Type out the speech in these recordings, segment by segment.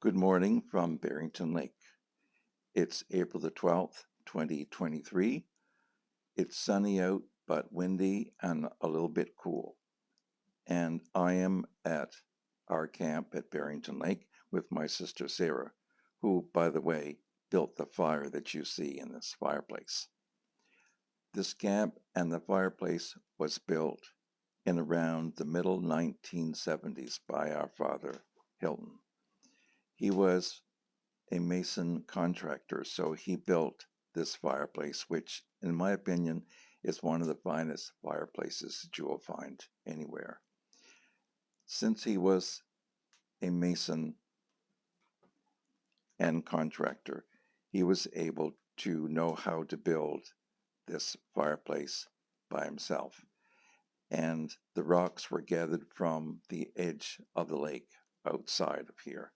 Good morning from Barrington Lake. It's April the 12th, 2023. It's sunny out, but windy and a little bit cool. And I am at our camp at Barrington Lake with my sister Sarah, who, by the way, built the fire that you see in this fireplace. This camp and the fireplace was built in around the middle 1970s by our father, Hilton. He was a mason contractor, so he built this fireplace, which, in my opinion, is one of the finest fireplaces that you will find anywhere. Since he was a mason and contractor, he was able to know how to build this fireplace by himself. And the rocks were gathered from the edge of the lake outside of here,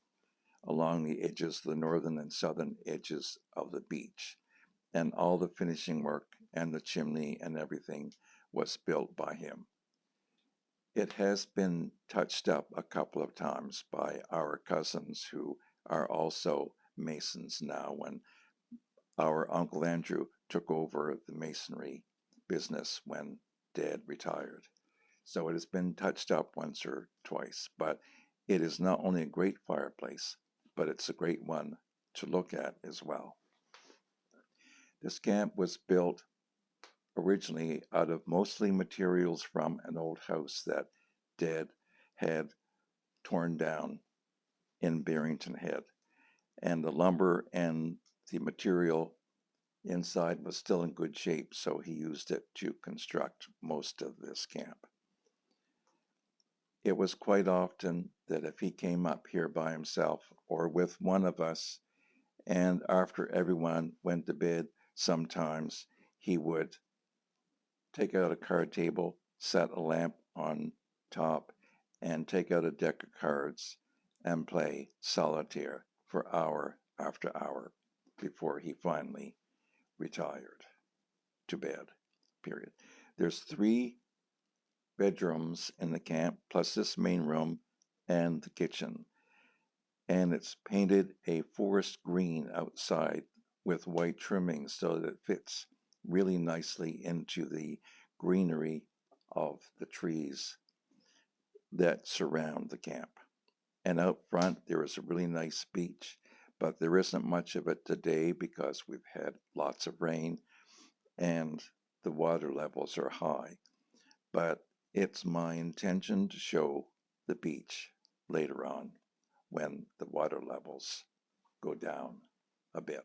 along the edges, the northern and southern edges of the beach. And all the finishing work and the chimney and everything was built by him. It has been touched up a couple of times by our cousins who are also masons now when our Uncle Andrew took over the masonry business when Dad retired. So it has been touched up once or twice, but it is not only a great fireplace, but it's a great one to look at as well. This camp was built originally out of mostly materials from an old house that Dad had torn down in Barrington Head. And the lumber and the material inside was still in good shape, so he used it to construct most of this camp. It was quite often that if he came up here by himself or with one of us, and after everyone went to bed, sometimes he would take out a card table, set a lamp on top, and take out a deck of cards and play solitaire for hour after hour before he finally retired to bed, period. There's 3 bedrooms in the camp, plus this main room and the kitchen. And it's painted a forest green outside with white trimmings so that it fits really nicely into the greenery of the trees that surround the camp. And out front, there is a really nice beach, but there isn't much of it today because we've had lots of rain and the water levels are high. But it's my intention to show the beach later on when the water levels go down a bit.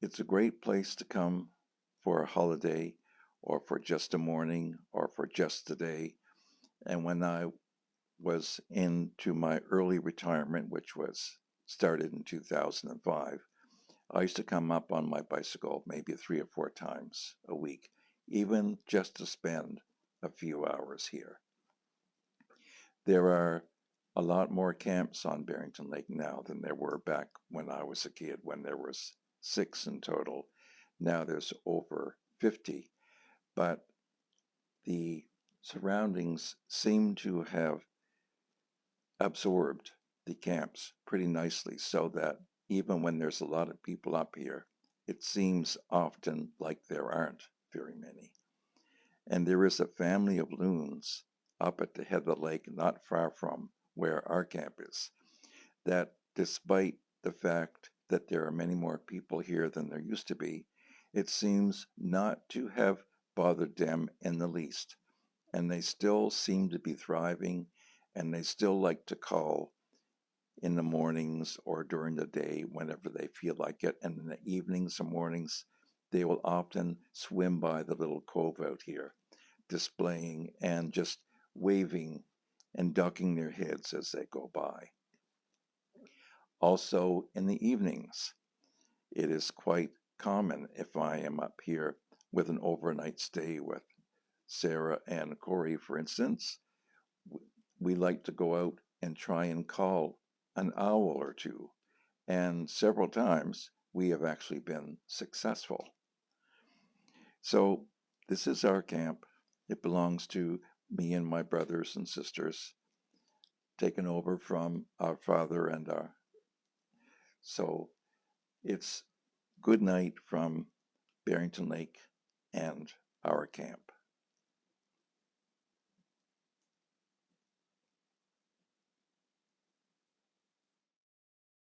It's a great place to come for a holiday or for just a morning or for just a day. And when I was into my early retirement, which was started in 2005, I used to come up on my bicycle maybe 3 or 4 times a week, even just to spend a few hours here. There are a lot more camps on Barrington Lake now than there were back when I was a kid, when there was 6 in total. Now there's over 50, but the surroundings seem to have absorbed the camps pretty nicely so that even when there's a lot of people up here, it seems often like there aren't very many. And there is a family of loons up at the head of the lake, not far from where our camp is, that despite the fact that there are many more people here than there used to be, it seems not to have bothered them in the least. And they still seem to be thriving, and they still like to call in the mornings or during the day whenever they feel like it. And in the evenings or mornings, they will often swim by the little cove out here, displaying and just waving and ducking their heads as they go by. Also, in the evenings, it is quite common if I am up here with an overnight stay with Sarah and Corey, for instance, we like to go out and try and call an owl or two. And several times we have actually been successful. So this is our camp. It belongs to me and my brothers and sisters. taken over from our father and our. So it's good night from Barrington Lake and our camp.